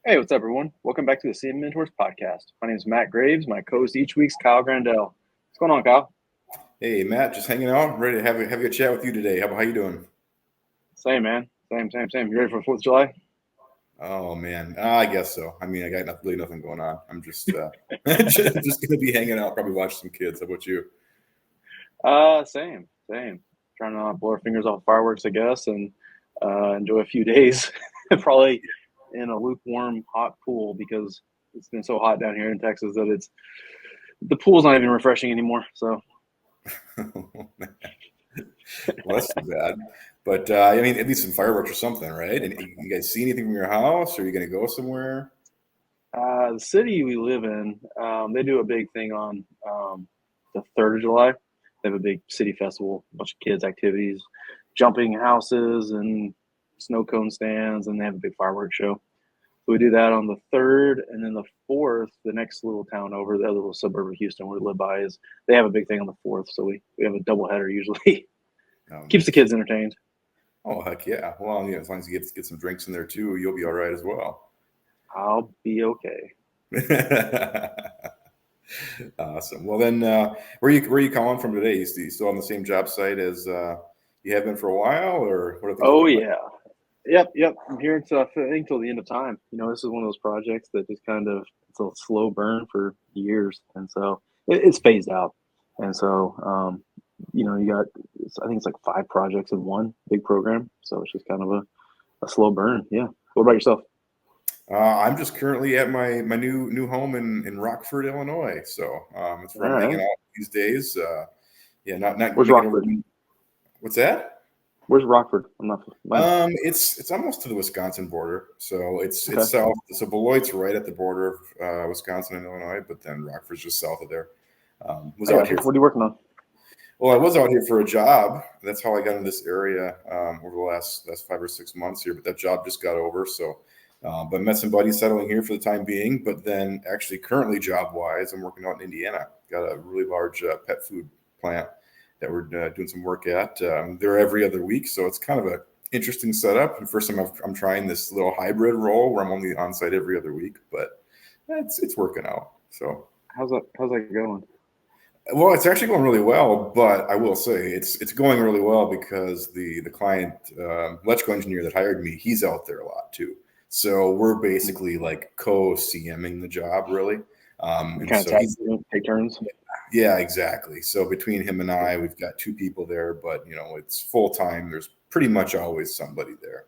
Hey, what's up, everyone? Welcome back to the CM Mentors podcast. My name is Matt Graves. My co-host each week's Kyle Grandell. What's going on, Kyle? Hey Matt, just hanging out, ready to have a chat with you today. How you doing? Same, man. Same. You ready for the 4th of July? Oh man, I guess so. I mean, I got really nothing going on. I'm just just gonna be hanging out, probably watch some kids. How about you? Same. Trying to not blow our fingers off fireworks, I guess, and enjoy a few days. Probably in a lukewarm, hot pool because it's been so hot down here in Texas that the pool's not even refreshing anymore. So, Well, that's too bad. But I mean, at least some fireworks or something, right? And you guys see anything from your house? Or are you gonna go somewhere? the city we live in, they do a big thing on the 3rd of July. They have a big city festival, a bunch of kids' activities, jumping houses and snow cone stands, and they have a big fireworks show. So we do that on the 3rd, and then the 4th, the next little town over, the other little suburb of Houston where we live by, is they have a big thing on the 4th. So we have a double header usually. Oh, Keeps the nice. kids entertained. Oh, heck yeah. Well, yeah, as long as you get some drinks in there too, you'll be all right as well. I'll be okay. Awesome. Well, then, where you calling from today? You still on the same job site as you have been for a while, or what are things Oh looking like? yeah, yep. I'm here until I think till the end of time. This is one of those projects that just kind of it's a slow burn for years, and so it's phased out. And so, you got I think it's like 5 projects in one big program, so it's just kind of a slow burn. Yeah. What about yourself? I'm just currently at my new home in Rockford, Illinois. So it's All where I'm hanging right. out these days. Yeah, not Where's making a Rockford? living. What's that? Where's Rockford? I'm not. Mine. It's almost to the Wisconsin border. So Okay. it's south. So Beloit's right at the border of Wisconsin and Illinois, but then Rockford's just south of there. Was I out got you. here. What are you working on? Well, I was out here for a job. That's how I got in this area over the last 5 or 6 months here. But that job just got over. So, but met some buddies settling here for the time being. But then, actually, currently job wise, I'm working out in Indiana. Got a really large pet food plant that we're doing some work at. They're every other week, so it's kind of a interesting setup. And first time I'm trying this little hybrid role where I'm only on site every other week, but it's working out. So. How's that going? Well, it's actually going really well, but I will say it's going really well because the client electrical engineer that hired me, he's out there a lot too. So we're basically like co-CMing the job really, and Kind of so tag he's take turns. yeah, exactly. So between him and I, we've got 2 people there, but it's full time. There's pretty much always somebody there.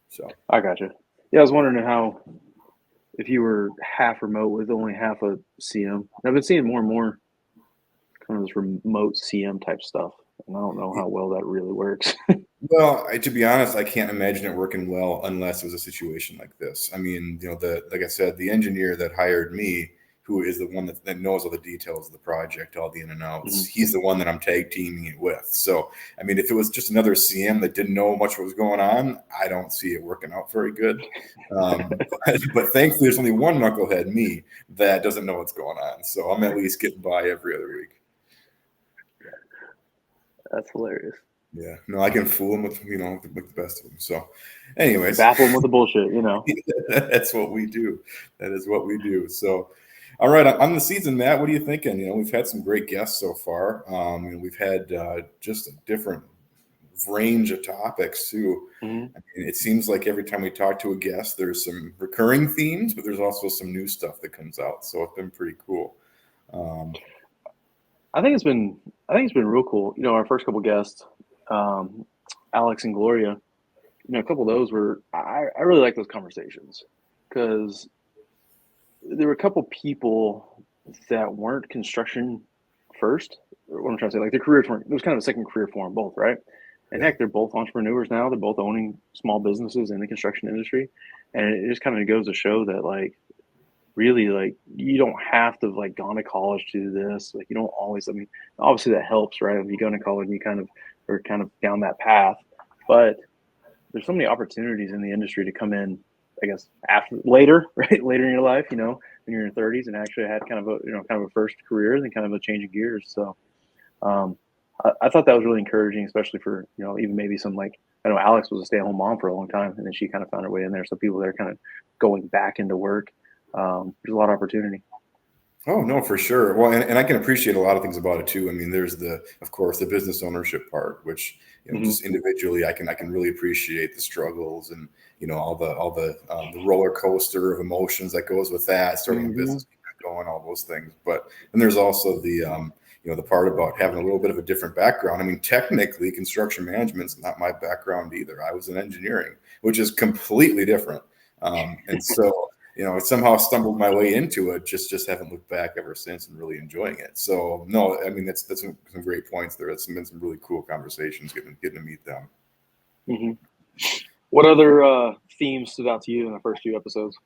So. I got you. Yeah, I was wondering how if you were half remote with only half a CM. I've been seeing more and more kind of this remote CM type stuff, and I don't know how well that really works. Well, to be honest, I can't imagine it working well unless it was a situation like this. I mean, like I said, the engineer that hired me, who is the one that knows all the details of the project, all the in and outs, Mhm. he's the one that I'm tag teaming it with. So, I mean, if it was just another CM that didn't know much what was going on, I don't see it working out very good. But thankfully, there's only one knucklehead, me, that doesn't know what's going on. So I'm at least getting by every other week. That's hilarious. Yeah, no, I can fool them with the best of them. So, anyways, Baffle them with the bullshit. that's what we do. That is what we do. So, all right, on the season, Matt, what are you thinking? We've had some great guests so far. We've had just a different range of topics too. Hmm. I mean, it seems like every time we talk to a guest, there's some recurring themes, but there's also some new stuff that comes out. So it's been pretty cool. Um, I think it's been real cool. Our first couple guests, um, Alex and Gloria. A couple of those were I really like those conversations because there were a couple people that weren't construction first. Or what I'm trying to say, like their careers weren't. It was kind of a second career for them both, right? And yeah. heck, they're both entrepreneurs now. They're both owning small businesses in the construction industry, and it just kind of goes to show that like really like you don't have to like gone to college to do this. Like you don't always. I mean, obviously that helps, right? If you go to college, you kind of are kind of down that path, but there's so many opportunities in the industry to come in, I guess, after later, right? Later in your life, when you're in your 30s and actually had kind of a, kind of a first career and then kind of a change of gears. So, um, I thought that was really encouraging, especially for, even maybe some, like, I know Alex was a stay-at-home mom for a long time, and then she kind of found her way in there. So people that are kind of going back into work, there's a lot of opportunity. Oh no, for sure. Well, and I can appreciate a lot of things about it too. I mean, there's of course, the business ownership part, which Mm-hmm. just individually, I can really appreciate the struggles and the roller coaster of emotions that goes with that, starting a Mm-hmm. business, going all those things. But then there's also the part about having a little bit of a different background. I mean, technically, construction management's not my background either. I was in engineering, which is completely different. And so I somehow stumbled my way into it. Just haven't looked back ever since, and really enjoying it. So no, I mean that's some great points there. It's been some really cool conversations getting to meet them. Mm-hmm. What other themes stood out to you in the first few episodes?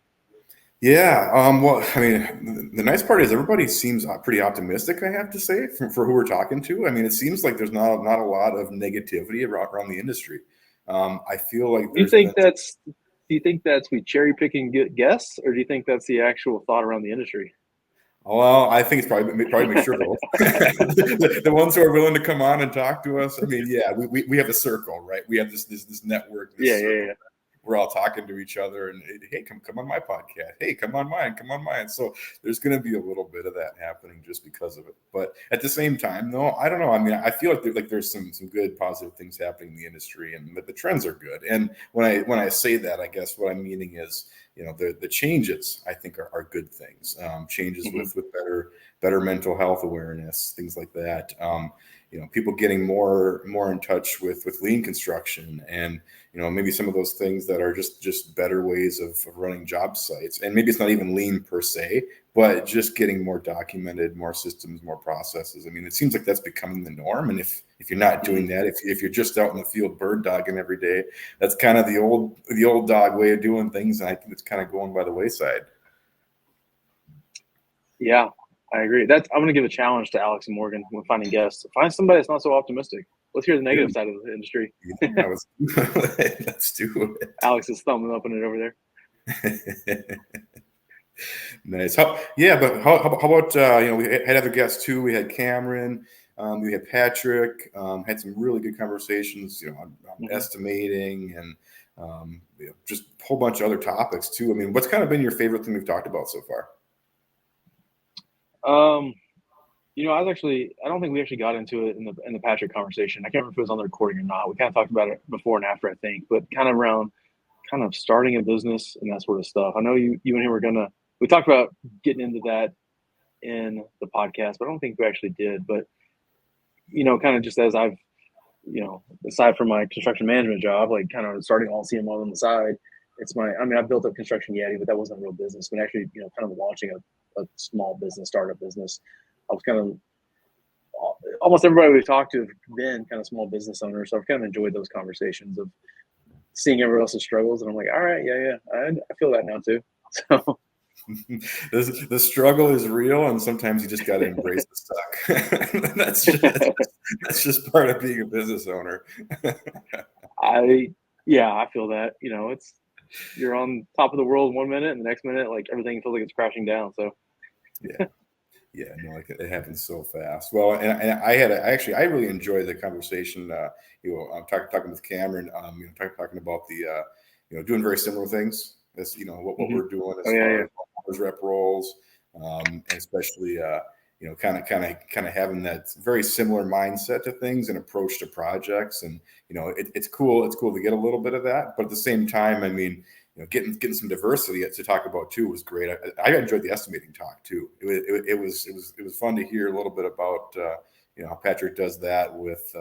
Yeah. Well, I mean, the nice part is everybody seems pretty optimistic. I have to say, for who we're talking to. I mean, it seems like there's not a lot of negativity around the industry. I feel like Do you there's think been. that's do you think that's we cherry picking guests, or do you think that's the actual thought around the industry? Well, I think it's probably a mixture of both. The ones who are willing to come on and talk to us. I mean, yeah, we have a circle, right? We have this network, this Yeah, circle. yeah, We're all talking to each other, and hey, come on my podcast. Hey, come on mine. So there's going to be a little bit of that happening just because of it. But at the same time, though, I don't know. I mean, I feel like there's some good positive things happening in the industry, and the trends are good. And when I say that, I guess what I'm meaning is, the changes I think are good things. Changes yeah. with better mental health awareness, things like that. People getting more in touch with lean construction, and maybe some of those things that are just better ways of running job sites. And maybe it's not even lean per se, but just getting more documented, more systems, more processes. I mean, it seems like that's becoming the norm. And if you're not doing that, if you're just out in the field bird dogging every day, that's kind of the old dog way of doing things. And I think it's kind of going by the wayside. Yeah, I agree. I'm going to give a challenge to Alex and Morgan when finding guests. Find somebody that's not so optimistic. Let's hear the negative side of the industry. Yeah, let's do Alex is thumbing up on it over it. Nice. How about we had other guests too. We had Cameron, we had Patrick. Had some really good conversations, on there. estimating and just a whole bunch of other topics too. I mean, what's kind of been your favorite thing we've talked about so far? Um, I don't think we actually got into it in the Patrick conversation. I can't remember if it was on the recording or not. We kind of talked about it before and after, I think, but kind of around kind of starting a business and that sort of stuff. I know you and him we talked about getting into that in the podcast, but I don't think we actually did. But, kind of just as I've, aside from my construction management job, like kind of starting all CMO on the side, I built up Construction Yeti, but that wasn't a real business. But actually, kind of launching a small business, startup business, I was kind of almost everybody we've talked to have been kind of small business owners. So I've kind of enjoyed those conversations of seeing everyone else's struggles. And I'm like, all right, yeah. I feel that now too. So The struggle is real, and sometimes you just got to embrace the suck. That's just part of being a business owner. I feel that, you're on top of the world 1 minute and the next minute, like everything feels like it's crashing down. So Yeah. Yeah, no, it happens so fast. Well, and I really enjoyed the conversation. I'm talking with Cameron. Talking about the doing very similar things as what mm-hmm. we're doing as Oh yeah, far yeah. as those rep roles, and especially kind of having that very similar mindset to things and approach to projects. And it's cool. It's cool to get a little bit of that, but at the same time, I mean, getting some diversity to talk about too was great. I enjoyed the estimating talk too. It was fun to hear a little bit about how Patrick does that with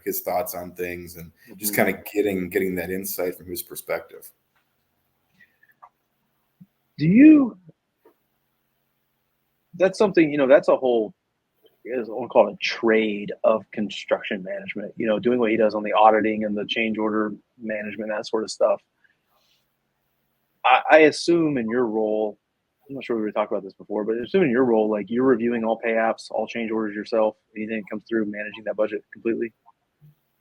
his thoughts on things, and just Mm-hmm. kind of getting that insight from his perspective. Do you? That's something, that's a whole, I want to call it a trade of construction management. Doing what he does on the auditing and the change order management, that sort of stuff. I assume in your role, I'm not sure we were talking about this before, but assume in your role, like you're reviewing all pay apps, all change orders yourself, anything that comes through, managing that budget completely.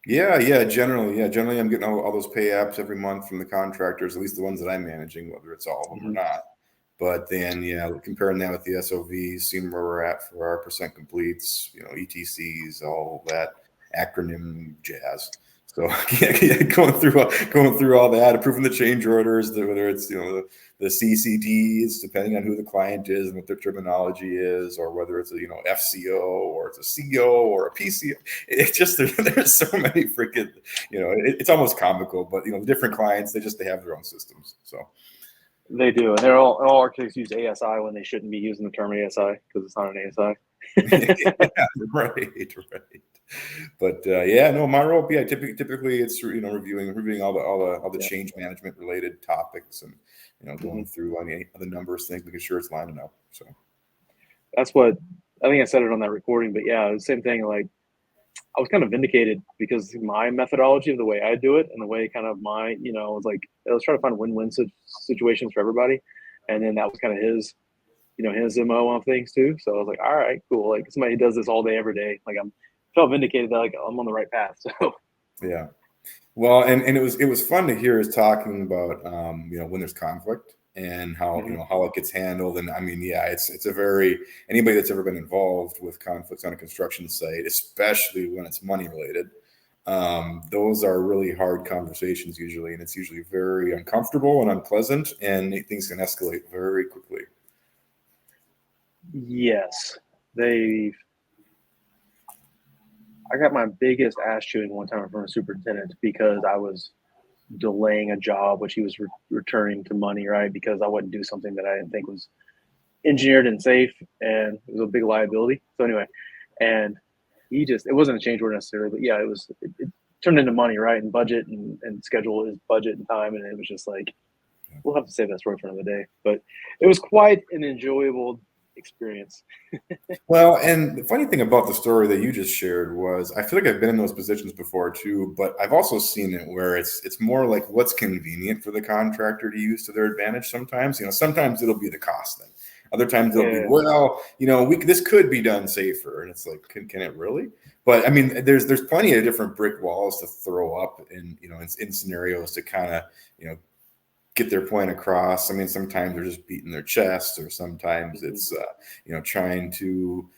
Yeah. Generally, I'm getting all those pay apps every month from the contractors, at least the ones that I'm managing, whether it's all of them or Mm-hmm. not. But then, comparing that with the SOVs, seeing where we're at for our percent completes, ETCs, all that. acronym jazz. So yeah, going through all that, approving the change orders, whether it's the CCDs, depending on who the client is and what their terminology is, or whether it's a FCO or it's a CO or a PCO. It's just there's so many freaking it's almost comical, but the different clients they have their own systems. So They do, and they're all architects use ASI when they shouldn't be using the term ASI because it's not an ASI. yeah, right. But yeah, no, my role, yeah, typically it's reviewing all the Yeah. change management related topics, and going Mm-hmm. through any of the numbers things, making sure it's lining up. So That's what I think I said it on that recording, but yeah, the same thing. Like I was kind of vindicated because my methodology of the way I do it and the way kind of my, was like, let's try to find win-win situations for everybody. And then that was kind of his MO on things too. So I was like, all right, cool. Like somebody who does this all day, every day. Like felt vindicated that like I'm on the right path. So yeah, well, and it was fun to hear us talking about when there's conflict and how mm-hmm. how it gets handled. And I mean, yeah, it's a very anybody that's ever been involved with conflicts on a construction site, especially when it's money related. Those are really hard conversations usually, and it's usually very uncomfortable and unpleasant, and things can escalate very quickly. Yes, I got my biggest ass chewing one time from a superintendent because I was delaying a job which he was returning to money, right? Because I wouldn't do something that I didn't think was engineered and safe, and it was a big liability. So anyway, and it wasn't a change order necessarily, but yeah, it turned into money, right? And budget and schedule is budget and time, and it was just like we'll have to save that story for another day. But it was quite an enjoyable experience. Well, and the funny thing about the story that you just shared was I feel like I've been in those positions before too, but I've also seen it where it's more like what's convenient for the contractor to use to their advantage sometimes. Sometimes it'll be the cost thing. Other times it'll be, Yeah. well, this could be done safer. And it's like, can it really? But I mean, there's plenty of different brick walls to throw up in scenarios to kind of, get their point across. I mean, sometimes they're just beating their chest, or sometimes it's trying to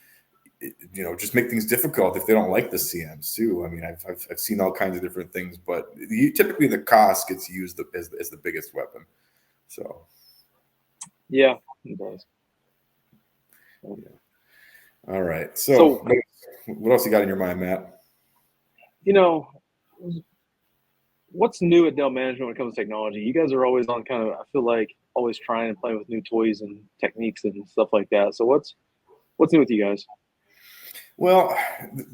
just make things difficult if they don't like the CMs too. I mean, I've seen all kinds of different things, but typically the cost gets used as the biggest weapon. So Yeah, it does. yeah. All right. So what else you got in your mind, Matt? you know, what's new at Dell Management when it comes to technology? You guys are always on kind of, I feel like, always trying and playing with new toys and techniques and stuff like that. So what's new with you guys? Well,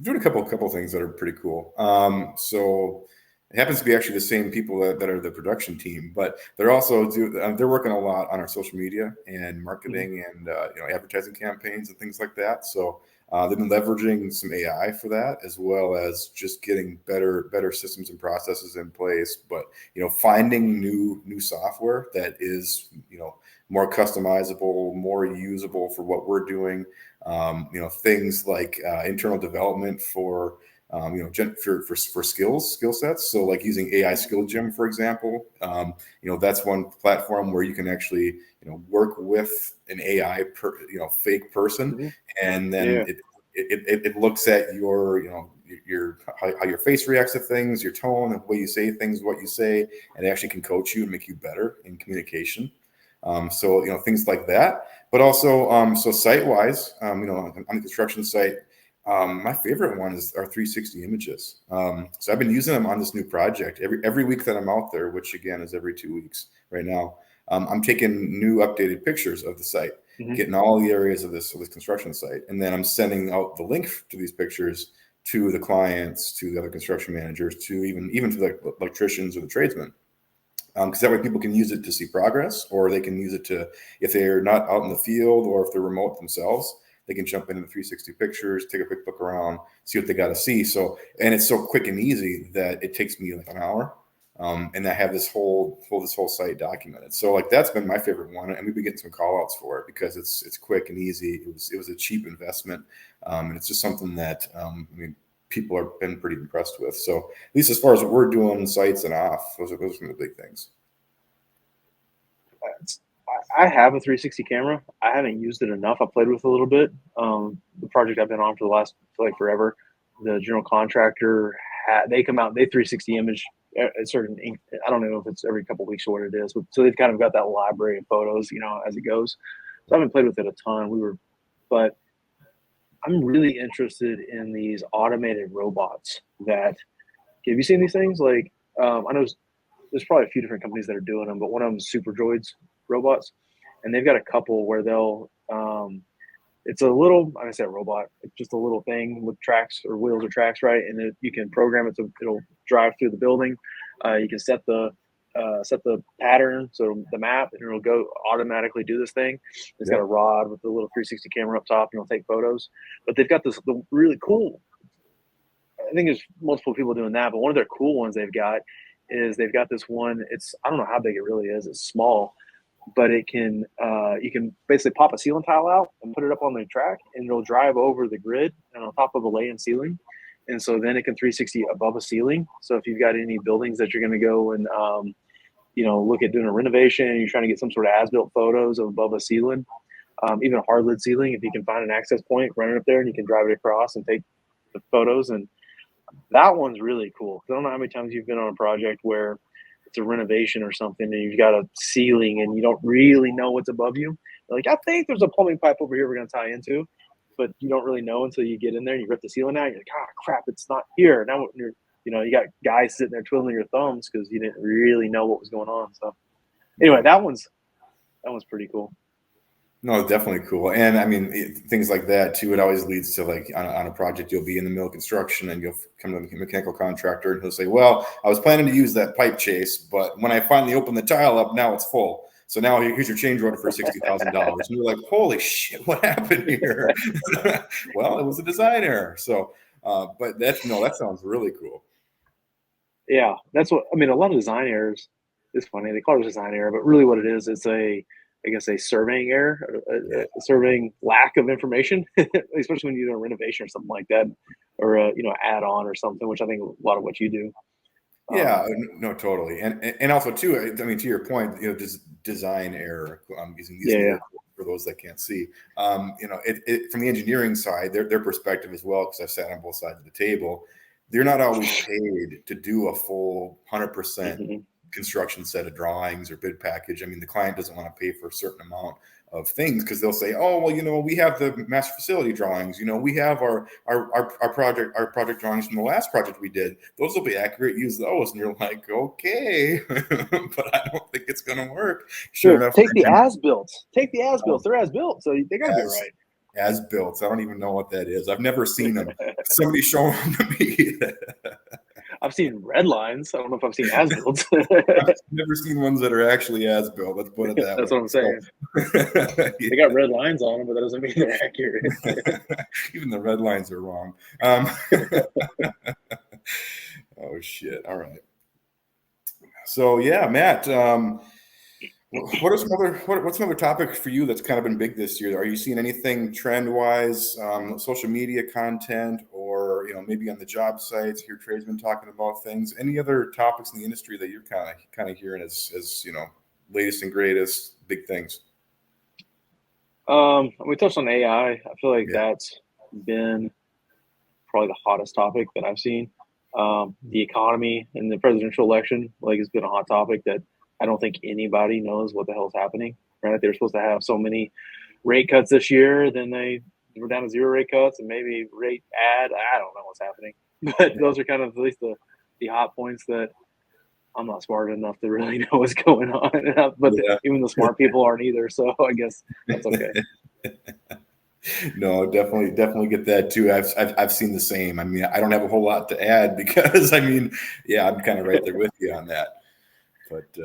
doing a couple things that are pretty cool. So it happens to be actually the same people that are the production team, but they're also they're working a lot on our social media and marketing and advertising campaigns and things like that. So they've been leveraging some AI for that, as well as just getting better systems and processes in place. But finding new software that is more customizable, more usable for what we're doing. Things like internal development for for skill sets. So like using AI Skill Gym, for example, that's one platform where you can actually work with an AI fake person, Mm-hmm. and then Yeah. it looks at your how your face reacts to things, your tone, the way you say things, what you say, and it actually can coach you and make you better in communication. So things like that, but also so site wise, on the construction site, my favorite one is our 360 images. So I've been using them on this new project every week that I'm out there, which again is every 2 weeks right now. I'm taking new updated pictures of the site, Mm-hmm. getting all the areas of this construction site, and then I'm sending out the link to these pictures to the clients, to the other construction managers, to even to the electricians or the tradesmen. Because that way people can use it to see progress, or they can use it to, if they're not out in the field or if they're remote themselves, they can jump into the 360 pictures, take a quick look around, see what they got to see. So, and it's so quick and easy that it takes me like an hour. And I have this whole site documented. So like that's been my favorite one, and we've been getting some call outs for it because it's quick and easy. It was a cheap investment, and it's just something that I mean, people have been pretty impressed with. So at least as far as what we're doing, sites and off, those are some of the big things. I have a 360 camera. I haven't used it enough. I played with it a little bit. The project I've been on for the last, I feel like forever. the general contractor, they come out, they 360 image a certain ink. I don't know if it's every couple of weeks or what it is, but so they've kind of got that library of photos, as it goes. So I haven't played with it a ton. But I'm really interested in these automated robots that, have you seen these things? Like, I know there's probably a few different companies that are doing them, but one of them is Super Droids robots, and they've got a couple where it's a little, I say a robot, it's just a little thing with tracks or wheels or tracks, right? And you can program it to, it'll drive through the building. You can set the pattern, so the map, and it'll go automatically do this thing. It's got a rod with a little 360 camera up top, and it'll take photos. But they've got the really cool. I think there's multiple people doing that, but one of their cool ones they've got is they've got this one. I don't know how big it really is. It's small, but you can basically pop a ceiling tile out and put it up on the track, and it'll drive over the grid and on top of a lay-in ceiling. And so then it can 360 above a ceiling. So if you've got any buildings that you're going to go and look at doing a renovation, and you're trying to get some sort of as-built photos of above a ceiling, even a hard lid ceiling, if you can find an access point, run it up there, and you can drive it across and take the photos. And that one's really cool. I don't know how many times you've been on a project where it's a renovation or something, and you've got a ceiling and you don't really know what's above you. You're like, I think there's a plumbing pipe over here we're going to tie into, but you don't really know until you get in there and you rip the ceiling out. You're like, crap, it's not here. Now you got guys sitting there twiddling your thumbs because you didn't really know what was going on. So anyway, that one's pretty cool. No, definitely cool. And I mean, things like that too, it always leads to, like, on a project, you'll be in the middle of construction and you'll come to the mechanical contractor and he'll say, well, I was planning to use that pipe chase, but when I finally open the tile up, now it's full. So now here's your change order for $60,000. And you're like, holy shit, what happened here? Well, it was a design error. So, but that sounds really cool. Yeah, that's what, I mean, a lot of design errors, it's funny, they call it a design error, but really what it is, it's a surveying error, a surveying lack of information, especially when you do a renovation or something like that, or add on or something, which I think a lot of what you do. Yeah, no, totally. And also too, I mean, to your point, just design error, I'm using these for those that can't see, it from the engineering side, their perspective as well, because I've sat on both sides of the table, they're not always paid to do a full 100% construction set of drawings or bid package. I mean, the client doesn't want to pay for a certain amount of things because they'll say, oh, well, we have the master facility drawings, we have our project drawings from the last project we did. Those will be accurate. Use those. And you're like, okay, but I don't think it's going to work. Sure enough. Take the as-built. They're as-built, so they got to be right. As built. I don't even know what that is. I've never seen them. Somebody show them to me. I've seen red lines. I don't know if I've seen as built. I've never seen ones that are actually as built. Let's put it that That's way. what I'm saying. So, they got red lines on them, but that doesn't mean they're accurate. Even the red lines are wrong. Oh shit! All right. So yeah, Matt. What's another topic for you that's kind of been big this year? Are you seeing anything trend-wise, social media content, or maybe on the job sites, hear tradesmen talking about things? Any other topics in the industry that you're kind of hearing as latest and greatest big things? We touched on AI. I feel like that's been probably the hottest topic that I've seen. The economy and the presidential election, has been a hot topic that I don't think anybody knows what the hell is happening, right? They were supposed to have so many rate cuts this year, then they were down to 0 rate cuts and maybe rate add. I don't know what's happening. But those are kind of at least the hot points that I'm not smart enough to really know what's going on. But even the smart people aren't either, so I guess that's okay. No, definitely get that too. I've seen the same. I mean, I don't have a whole lot to add because I'm kind of right there with you on that. But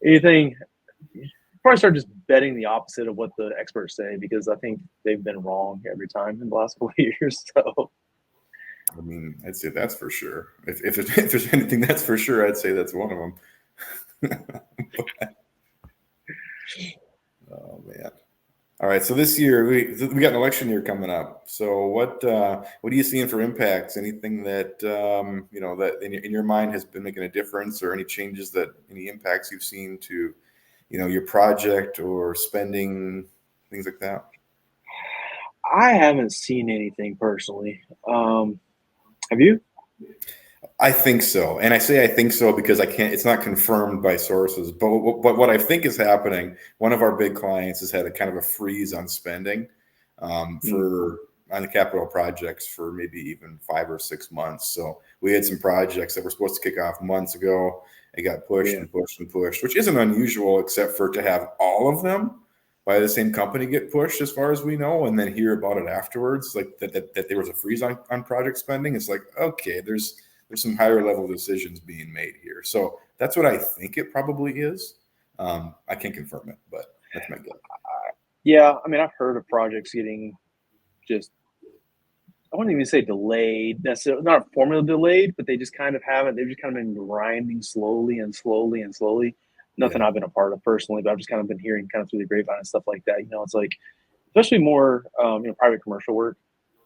anything, probably start just betting the opposite of what the experts say, because I think they've been wrong every time in the last 4 years. So, I mean, I'd say that's for sure. If there's anything that's for sure, I'd say that's one of them. Oh man. All right, so this year we got an election year coming up. So what are you seeing for impacts? Anything that that in your mind has been making a difference, or any changes any impacts you've seen to your project or spending, things like that? I haven't seen anything personally. Have you? I think so. And I say I think so because I can't, it's not confirmed by sources. But what I think is happening, one of our big clients has had a kind of a freeze on spending for on the capital projects for maybe even 5 or 6 months. So we had some projects that were supposed to kick off months ago. It got pushed Yeah. and pushed and pushed, which isn't unusual except for to have all of them by the same company get pushed as far as we know, and then hear about it afterwards, like that there was a freeze on project spending. It's like, okay, there's some higher level decisions being made here. So that's what I think it probably is. I can't confirm it, but that's my guess. Yeah. I mean, I've heard of projects getting just, I wouldn't even say delayed, necessarily, not formally delayed, but they just kind of haven't. They've just kind of been grinding slowly and slowly and slowly. Nothing Yeah. I've been a part of personally, but I've just kind of been hearing kind of through the grapevine and stuff like that. It's like, especially more, private commercial work.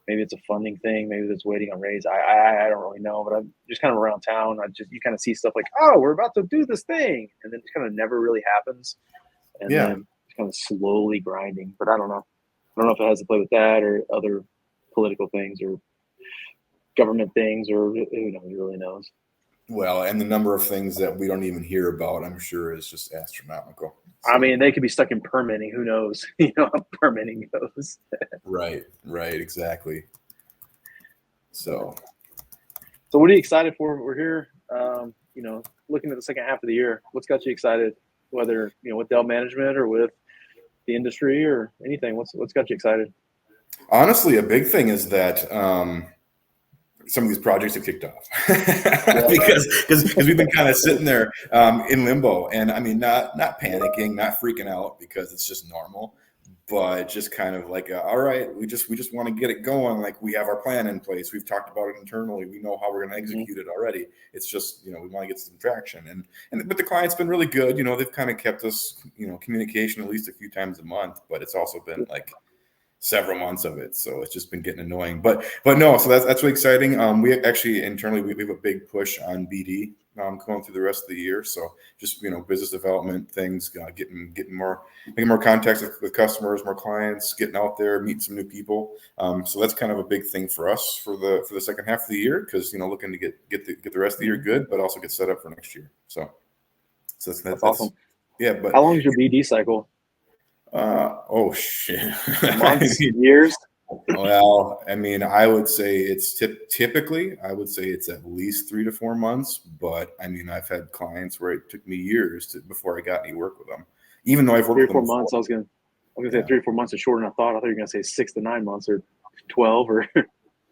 Maybe it's a funding thing. Maybe it's waiting on raise. I don't really know, but I'm just kind of around town. You kind of see stuff like, oh, we're about to do this thing, and then it kind of never really happens, and Yeah. then it's kind of slowly grinding. But I don't know. I don't know if it has to play with that or other political things or government things or who knows, who really knows. Well, and the number of things that we don't even hear about, I'm sure, is just astronomical. I So, mean, they could be stuck in permitting. Who knows? How permitting goes. right, exactly. So, So, what are you excited for? We're here, looking at the second half of the year. What's got you excited? Whether with Dell management or with the industry or anything. What's got you excited? honestly, a big thing is that some of these projects have kicked off Yeah. because we've been kind of sitting there in limbo, and I mean, not panicking, not freaking out because it's just normal, but just kind of like all right, we just want to get it going. Like, we have our plan in place, we've talked about it internally, we know how we're going to execute it already. It's just we want to get some traction, and but the client's been really good. They've kind of kept us communication at least a few times a month, but it's also been like several months of it, so it's just been getting annoying. But no, so that's really exciting. We actually internally we have a big push on BD going through the rest of the year. So just business development things, making more contacts with customers, more clients, getting out there, meeting some new people. So that's kind of a big thing for us for the second half of the year, because looking to get the rest of the year good, but also get set up for next year. So That's awesome. yeah. But How long is your BD cycle? oh shit. Months, years? Well, I mean, I would say it's typically, I would say it's at least 3 to 4 months. But I mean, I've had clients where it took me years before I got any work with them, even though I've worked Three or with them four before. months. I was gonna say Yeah. 3 or 4 months is shorter than I thought. I thought you were gonna say 6 to 9 months or 12 or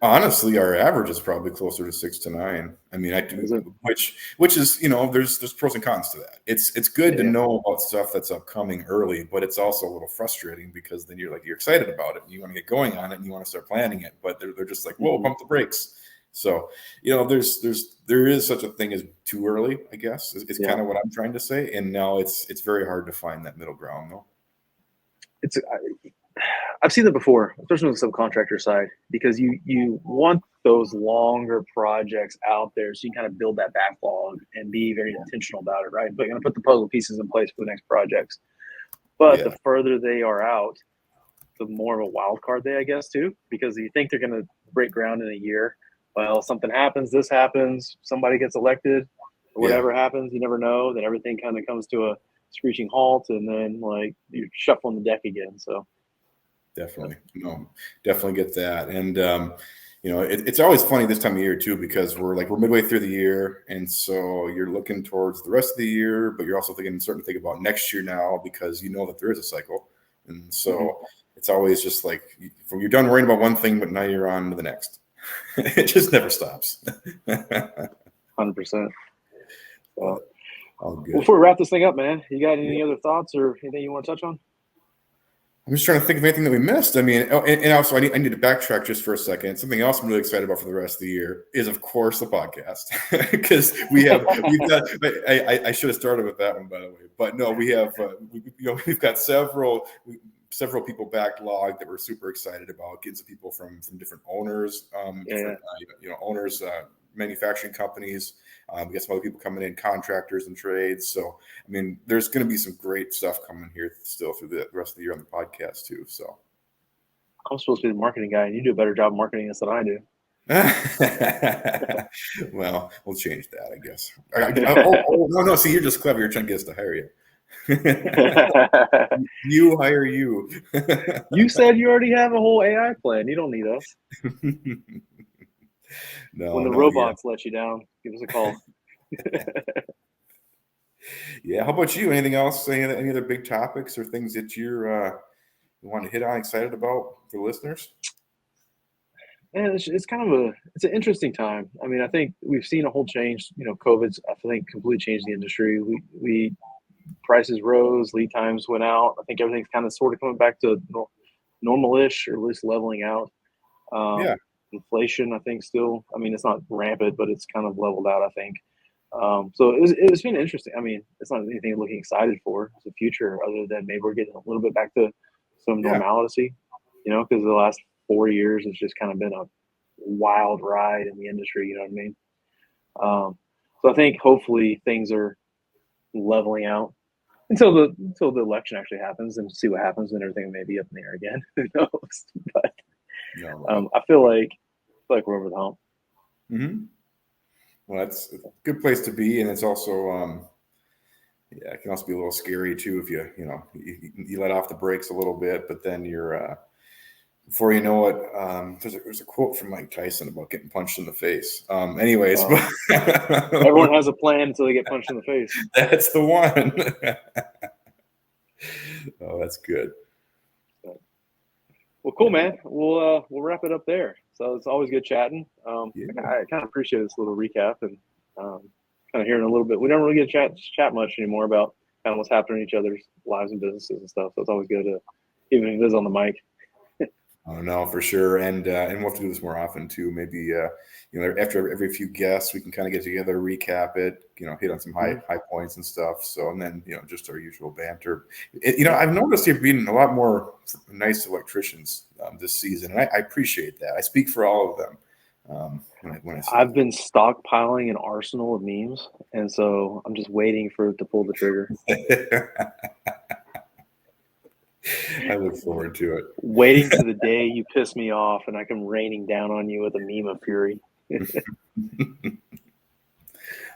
Honestly, our average is probably closer to 6 to 9. I mean, I is it? do, which is, there's pros and cons to that. It's good to Yeah. know about stuff that's upcoming early, but it's also a little frustrating because then you're excited about it and you want to get going on it and you want to start planning it, but they're just like, whoa, pump the brakes. So, there is such a thing as too early, I guess, is Yeah. kind of what I'm trying to say. And now it's very hard to find that middle ground, though. I've seen that before, especially on the subcontractor side, because you want those longer projects out there so you can kind of build that backlog and be very intentional about it, right? But you're gonna put the puzzle pieces in place for the next projects. But the Yeah. further they are out, the more of a wild card they, I guess, too, because you think they're gonna break ground in a year. Well, something happens, this happens, somebody gets elected, or Yeah. whatever happens, you never know. Then everything kind of comes to a screeching halt, and then like you're shuffling the deck again. So Definitely. No, definitely get that. And, it's always funny this time of year too, because we're midway through the year. And so you're looking towards the rest of the year, but you're also starting to think about next year now, because that there is a cycle. And so it's always just like, you're done worrying about one thing, but now you're on to the next. It just never stops. 100%. So, But all well, good. before we wrap this thing up, man, you got any other thoughts or anything you want to touch on? I'm just trying to think of anything that we missed. I mean, and also I need to backtrack just for a second. Something else I'm really excited about for the rest of the year is, of course, the podcast, because we've got. I should have started with that one, by the way, but no, we have. We've got several people backlogged that we're super excited about. Getting some people from different owners, different owners, manufacturing companies. We got some other people coming in, contractors and trades. So, I mean, there's going to be some great stuff coming here still through the rest of the year on the podcast too. So, I'm supposed to be the marketing guy, and you do a better job marketing this than I do. Well, we'll change that, I guess. No. See, you're just clever. You're trying to get us to hire you. You hire you. You said you already have a whole AI plan. You don't need us. When the No, yeah. robots let you down, give us a call. Yeah. How about you? Anything else? Any other big topics or things that you want to hit on, excited about for listeners? And it's kind of it's an interesting time. I mean, I think we've seen a whole change. COVID's, I think, completely changed the industry. We prices rose, lead times went out. I think everything's kind of sort of coming back to normal-ish, or at least leveling out. Yeah. Inflation, I think, still. I mean, it's not rampant, but it's kind of leveled out, I think. So it's been interesting. I mean, it's not anything I'm looking excited for the future, other than maybe we're getting a little bit back to some Yeah. normalcy. Because the last 4 years has just kind of been a wild ride in the industry. You know what I mean? So I think hopefully things are leveling out until the election actually happens, and see what happens, and everything may be up in the air again. Who knows? But No, right. I feel like we're over the hump. Mm-hmm. Well, that's a good place to be, and it's also yeah, it can also be a little scary too if you let off the brakes a little bit, but then you're before you know it, there's a quote from Mike Tyson about getting punched in the face. Anyways, Everyone has a plan until they get punched in the face. That's the one. Oh, that's good. Well, cool, man. We'll wrap it up there. So it's always good chatting. Yeah. I kind of appreciate this little recap, and kind of hearing a little bit. We don't really get to chat much anymore about kind of what's happening in each other's lives and businesses and stuff. So it's always good to, even if it is on the mic. Oh no, for sure, and we'll have to do this more often too. Maybe after every few guests, we can kind of get together, recap it, hit on some high points and stuff. So, and then just our usual banter. I've noticed you've been a lot more nice electricians this season, and I appreciate that. I speak for all of them when I say I've been stockpiling an arsenal of memes, and so I'm just waiting for it to pull the trigger. I look forward to it. Waiting to the day you piss me off and I come raining down on you with a meme of fury.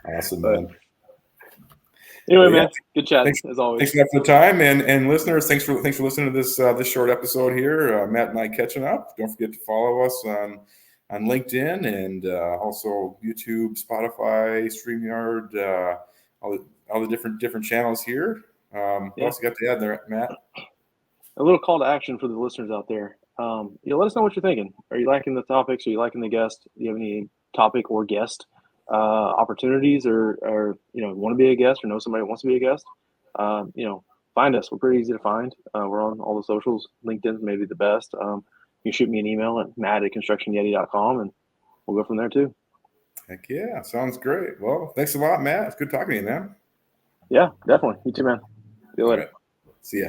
Awesome, man. Anyway, man, good chat as always. Thanks enough for the time, and listeners, thanks for listening to this short episode here. Matt and I catching up. Don't forget to follow us on LinkedIn, and also YouTube, Spotify, StreamYard, all the different channels here. What else you got to add there, Matt? A little call to action for the listeners out there. Let us know what you're thinking. Are you liking the topics? Are you liking the guest? Do you have any topic or guest opportunities, or want to be a guest, or know somebody who wants to be a guest? Find us. We're pretty easy to find. We're on all the socials. LinkedIn's maybe the best. You can shoot me an email at matt@constructionyeti.com, and we'll go from there too. Heck yeah, sounds great. Well, thanks a lot, Matt. It's good talking to you, man. Yeah, definitely. You too, man. See you later. Right. See ya.